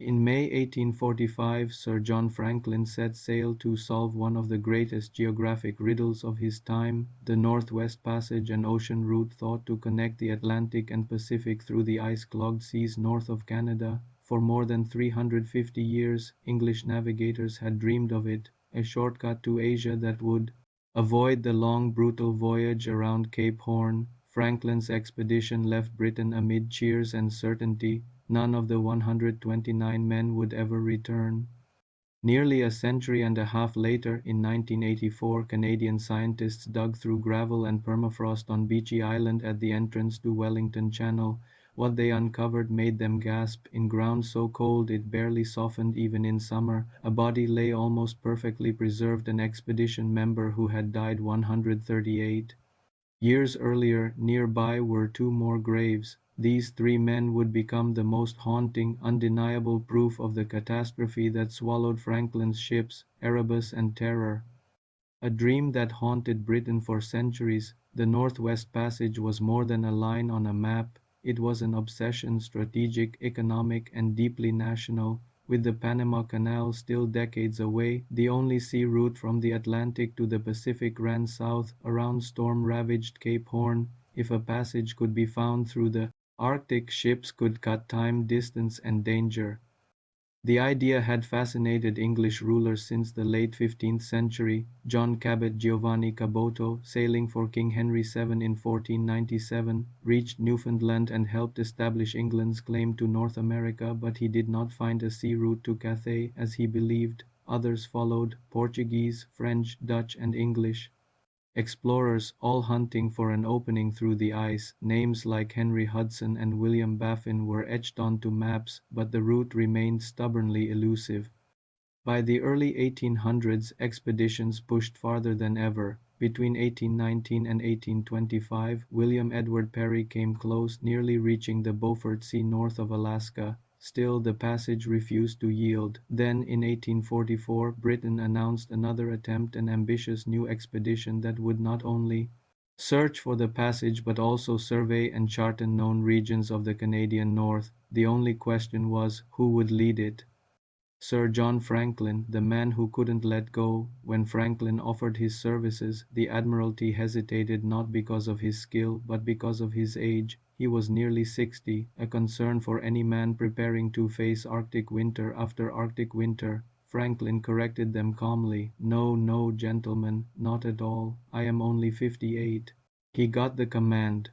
In May 1845, Sir John Franklin set sail to solve one of the greatest geographic riddles of his time, the Northwest Passage, an ocean route thought to connect the Atlantic and Pacific through the ice-clogged seas north of Canada. For more than 350 years, English navigators had dreamed of it, a shortcut to Asia that would avoid the long, brutal voyage around Cape Horn. Franklin's expedition left Britain amid cheers and certainty. None of the 129 men would ever return. Nearly a century and a half later, in 1984, Canadian scientists dug through gravel and permafrost on Beechey Island at the entrance to Wellington Channel. What they uncovered made them gasp. In ground so cold it barely softened even in summer, a body lay almost perfectly preserved, an expedition member who had died 138 years earlier. Nearby were two more graves. These three men would become the most haunting, undeniable proof of the catastrophe that swallowed Franklin's ships, Erebus and Terror. A dream that haunted Britain for centuries, the Northwest Passage was more than a line on a map. It was an obsession, strategic, economic, and deeply national. With the Panama Canal still decades away, the only sea route from the Atlantic to the Pacific ran south, around storm-ravaged Cape Horn. If a passage could be found through the Arctic, ships could cut time, distance, and danger. The idea had fascinated English rulers since the late 15th century. John Cabot Giovanni Caboto, sailing for King Henry VII in 1497, reached Newfoundland and helped establish England's claim to North America, but he did not find a sea route to Cathay, as he believed. Others followed, Portuguese, French, Dutch, and English explorers, all hunting for an opening through the ice. Names like Henry Hudson and William Baffin were etched onto maps, but the route remained stubbornly elusive. By the early 1800s, expeditions pushed farther than ever. Between 1819 and 1825, William Edward Parry came close, nearly reaching the Beaufort Sea north of Alaska. Still, the passage refused to yield. Then, in 1844, Britain announced another attempt, an ambitious new expedition that would not only search for the passage but also survey and chart unknown regions of the Canadian North. The only question was, who would lead it? Sir John Franklin, the man who couldn't let go. When Franklin offered his services, the Admiralty hesitated, not because of his skill, but because of his age. He was nearly 60, a concern for any man preparing to face Arctic winter after Arctic winter. Franklin corrected them calmly. No, no, gentlemen, not at all. I am only 58. He got the command.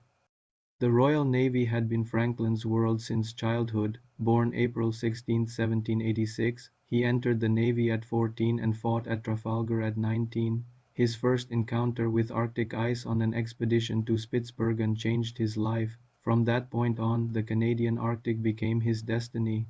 The Royal Navy had been Franklin's world since childhood. Born April 16, 1786, he entered the Navy at 14 and fought at Trafalgar at 19. His first encounter with Arctic ice on an expedition to Spitsbergen changed his life. From that point on, the Canadian Arctic became his destiny.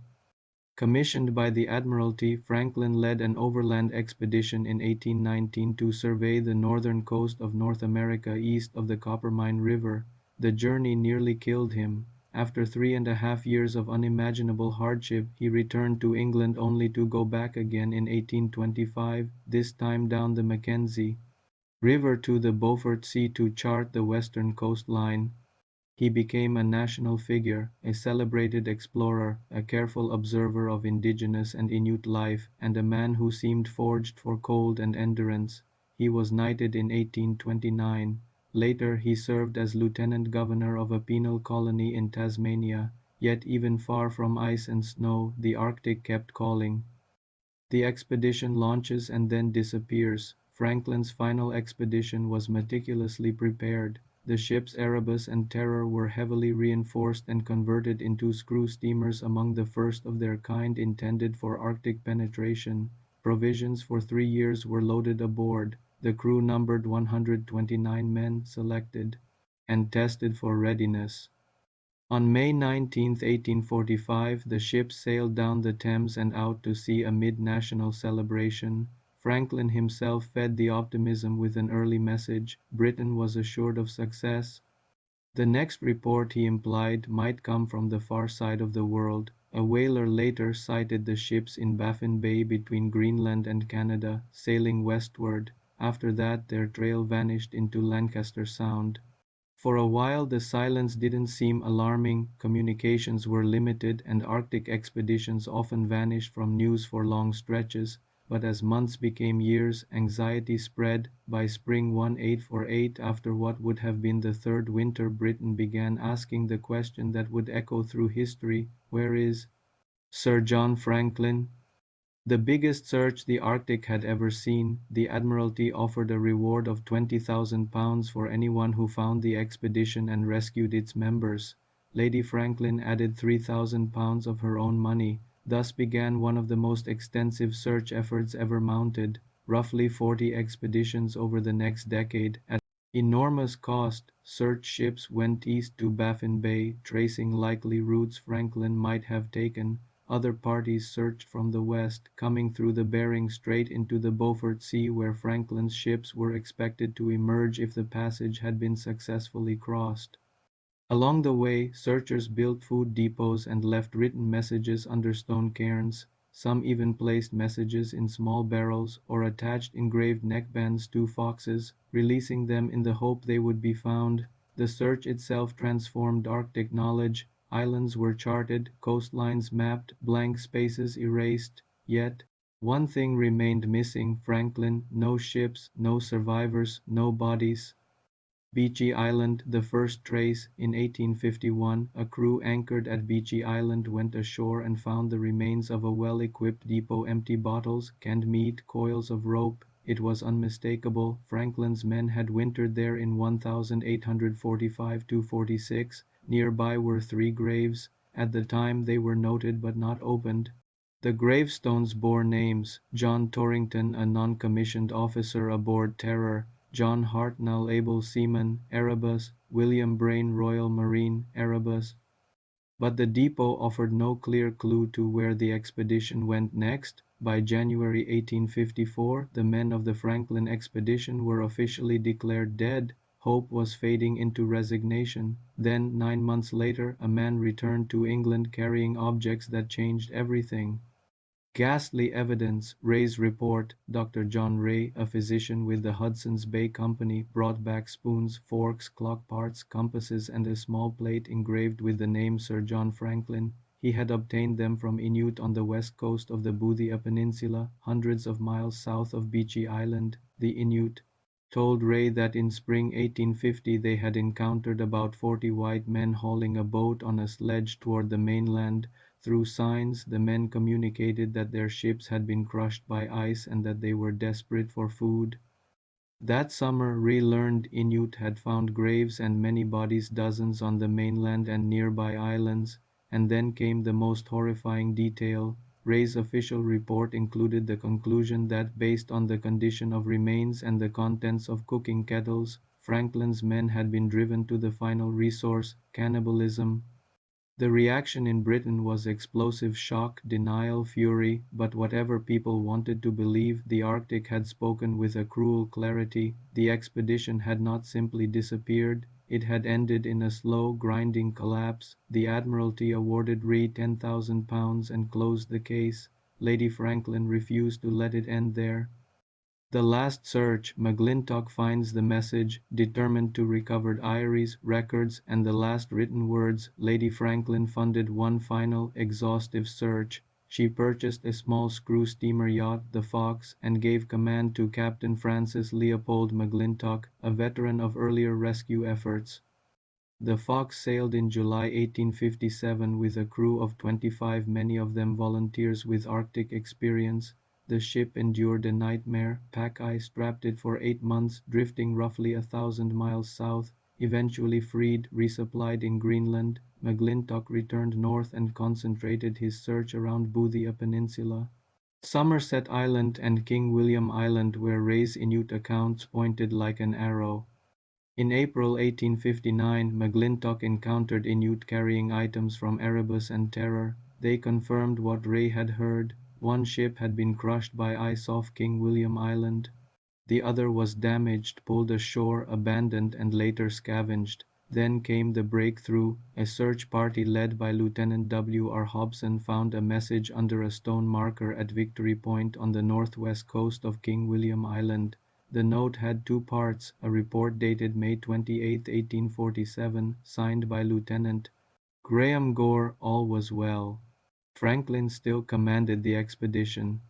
Commissioned by the Admiralty, Franklin led an overland expedition in 1819 to survey the northern coast of North America east of the Coppermine River. The journey nearly killed him. After 3.5 years of unimaginable hardship, he returned to England only to go back again in 1825, this time down the Mackenzie River to the Beaufort Sea to chart the western coastline. He became a national figure, a celebrated explorer, a careful observer of indigenous and Inuit life, and a man who seemed forged for cold and endurance. He was knighted in 1829. Later, he served as lieutenant governor of a penal colony in Tasmania. Yet even far from ice and snow, the Arctic kept calling. The expedition launches and then disappears. Franklin's final expedition was meticulously prepared. The ships Erebus and Terror were heavily reinforced and converted into screw steamers, among the first of their kind intended for Arctic penetration. Provisions for 3 years were loaded aboard. The crew numbered 129 men, selected and tested for readiness. On May 19, 1845, the ships sailed down the Thames and out to sea amid national celebration. Franklin himself fed the optimism with an early message. Britain was assured of success. The next report, he implied, might come from the far side of the world. A whaler later sighted the ships in Baffin Bay between Greenland and Canada, sailing westward. After that, their trail vanished into Lancaster Sound. For a while the silence didn't seem alarming, communications were limited and Arctic expeditions often vanished from news for long stretches, but as months became years, anxiety spread. By spring 1848, after what would have been the third winter, Britain began asking the question that would echo through history: where is Sir John Franklin? The biggest search the Arctic had ever seen, the Admiralty offered a reward of £20,000 for anyone who found the expedition and rescued its members. Lady Franklin added £3,000 of her own money. Thus began one of the most extensive search efforts ever mounted, roughly 40 expeditions over the next decade. At enormous cost, search ships went east to Baffin Bay, tracing likely routes Franklin might have taken. Other parties searched from the west, coming through the Bering Strait into the Beaufort Sea where Franklin's ships were expected to emerge if the passage had been successfully crossed. Along the way, searchers built food depots and left written messages under stone cairns. Some even placed messages in small barrels or attached engraved neckbands to foxes, releasing them in the hope they would be found. The search itself transformed Arctic knowledge. Islands were charted, coastlines mapped, blank spaces erased. Yet, one thing remained missing: Franklin. No ships, no survivors, no bodies. Beechey Island, the first trace. In 1851, a crew anchored at Beechey Island went ashore and found the remains of a well-equipped depot: empty bottles, canned meat, coils of rope. It was unmistakable. Franklin's men had wintered there in 1845–46. Nearby were 3 graves. At the time they were noted but not opened. The gravestones bore names: John Torrington, a non-commissioned officer aboard Terror; John Hartnell, able seaman, Erebus; William Brain, Royal Marine, Erebus. But the depot offered no clear clue to where the expedition went next. By January 1854, the men of the Franklin expedition were officially declared dead. Hope was fading into resignation. Then, 9 months later, a man returned to England carrying objects that changed everything. Ghastly evidence. Ray's report. Dr. John Ray, a physician with the Hudson's Bay Company, brought back spoons, forks, clock parts, compasses, and a small plate engraved with the name Sir John Franklin. He had obtained them from Inuit on the west coast of the Boothia Peninsula, hundreds of miles south of Beechey Island. The Inuit told Ray that in spring 1850 they had encountered about 40 white men hauling a boat on a sledge toward the mainland. Through signs, the men communicated that their ships had been crushed by ice and that they were desperate for food. That summer, Ray learned Inuit had found graves and many bodies, dozens on the mainland and nearby islands. And then came the most horrifying detail. Ray's official report included the conclusion that, based on the condition of remains and the contents of cooking kettles, Franklin's men had been driven to the final resource: cannibalism. The reaction in Britain was explosive: shock, denial, fury. But whatever people wanted to believe, the Arctic had spoken with a cruel clarity. The expedition had not simply disappeared, it had ended in a slow, grinding collapse. The Admiralty awarded Ray £10,000 and closed the case. Lady Franklin refused to let it end there. The last search. McClintock finds the message, determined to recover diaries, records, and the last written words. Lady Franklin funded one final, exhaustive search. She purchased a small screw steamer yacht, the Fox, and gave command to Captain Francis Leopold McClintock, a veteran of earlier rescue efforts. The Fox sailed in July 1857 with a crew of 25, many of them volunteers with Arctic experience. The ship endured a nightmare. Pack ice trapped it for 8 months, drifting roughly 1,000 miles south. Eventually freed, resupplied in Greenland, McClintock returned north and concentrated his search around Boothia Peninsula, Somerset Island, and King William Island, where Ray's Inuit accounts pointed like an arrow. In April 1859, McClintock encountered Inuit carrying items from Erebus and Terror. They confirmed what Ray had heard. One ship had been crushed by ice off King William Island. The other was damaged, pulled ashore, abandoned, and later scavenged. Then came the breakthrough. A search party led by Lieutenant W. R. Hobson found a message under a stone marker at Victory Point on the northwest coast of King William Island. The note had two parts, a report dated May 28, 1847, signed by Lieutenant Graham Gore, all was well. Franklin still commanded the expedition.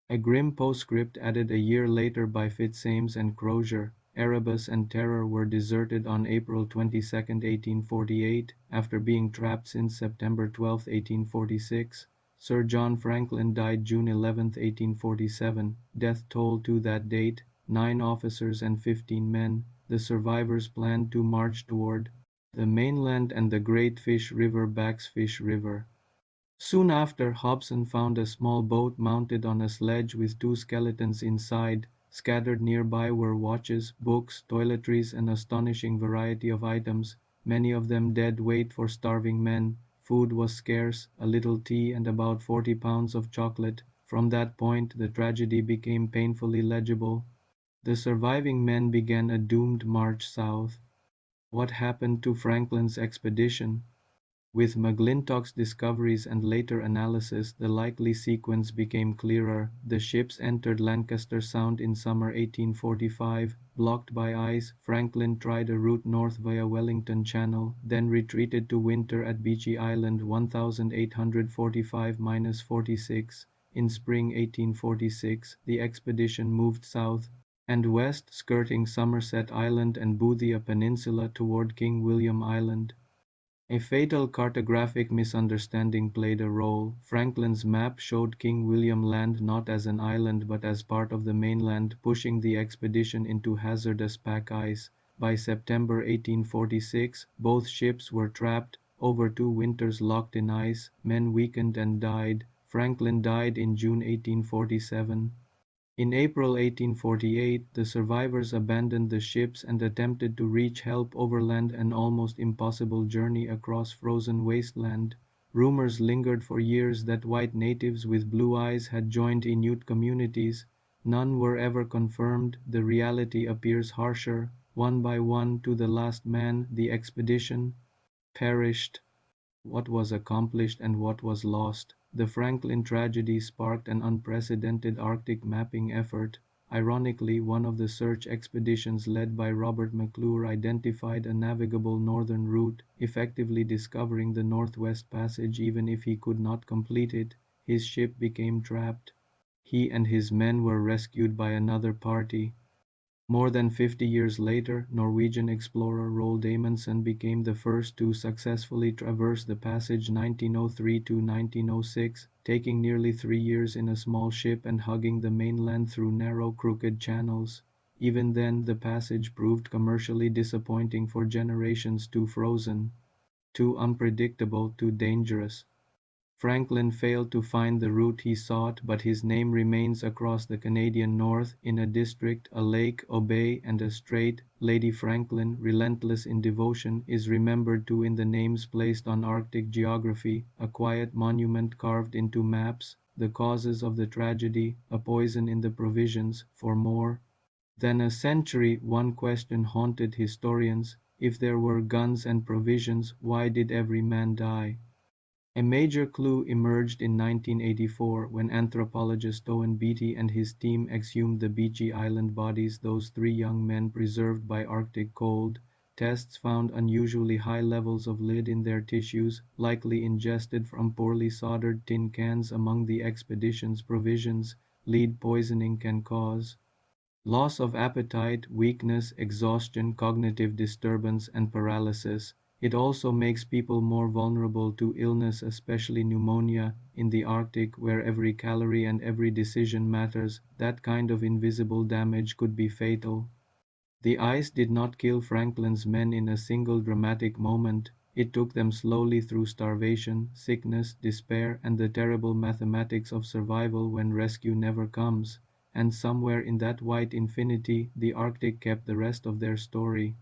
A grim postscript added a year later by Fitzjames and Crozier, Erebus and Terror were deserted on April 22, 1848, after being trapped since September 12, 1846. Sir John Franklin died June 11, 1847. Death toll to that date, 9 officers and 15 men. The survivors planned to march toward the mainland and the Great Fish River backs Fish River. Soon after, Hobson found a small boat mounted on a sledge with two skeletons inside. Scattered nearby were watches, books, toiletries, an astonishing variety of items, many of them dead weight for starving men. Food was scarce, a little tea and about 40 pounds of chocolate. From that point, the tragedy became painfully legible. The surviving men began a doomed march south. What happened to Franklin's expedition? With McClintock's discoveries and later analysis, the likely sequence became clearer. The ships entered Lancaster Sound in summer 1845. Blocked by ice, Franklin tried a route north via Wellington Channel, then retreated to winter at Beechey Island 1845-46. In spring 1846, the expedition moved south and west, skirting Somerset Island and Boothia Peninsula toward King William Island. A fatal cartographic misunderstanding played a role. Franklin's map showed King William Land not as an island but as part of the mainland, pushing the expedition into hazardous pack ice. By September 1846, both ships were trapped, over 2 winters locked in ice, men weakened and died. Franklin died in June 1847. In April 1848, the survivors abandoned the ships and attempted to reach help overland, an almost impossible journey across frozen wasteland. Rumors lingered for years that white natives with blue eyes had joined Inuit communities. None were ever confirmed. The reality appears harsher. One by one, to the last man, the expedition perished. What was accomplished and what was lost? The Franklin tragedy sparked an unprecedented Arctic mapping effort. Ironically, one of the search expeditions led by Robert McClure identified a navigable northern route, effectively discovering the Northwest Passage even if he could not complete it. His ship became trapped. He and his men were rescued by another party. More than 50 years later, Norwegian explorer Roald Amundsen became the first to successfully traverse the passage 1903 to 1906, taking nearly 3 years in a small ship and hugging the mainland through narrow, crooked channels. Even then, the passage proved commercially disappointing for generations, too frozen, too unpredictable, too dangerous. Franklin failed to find the route he sought, but his name remains across the Canadian North, in a district, a lake, a bay, and a strait. Lady Franklin, relentless in devotion, is remembered too in the names placed on Arctic geography, a quiet monument carved into maps. The causes of the tragedy, a poison in the provisions, for more than a century. One question haunted historians: if there were guns and provisions, why did every man die? A major clue emerged in 1984 when anthropologist Owen Beatty and his team exhumed the Beechey Island bodies, those 3 young men preserved by Arctic cold. Tests found unusually high levels of lead in their tissues, likely ingested from poorly soldered tin cans among the expedition's provisions. Lead poisoning can cause loss of appetite, weakness, exhaustion, cognitive disturbance, and paralysis. It also makes people more vulnerable to illness, especially pneumonia. In the Arctic, where every calorie and every decision matters, that kind of invisible damage could be fatal. The ice did not kill Franklin's men in a single dramatic moment. It took them slowly through starvation, sickness, despair, and the terrible mathematics of survival when rescue never comes. And somewhere in that white infinity, the Arctic kept the rest of their story.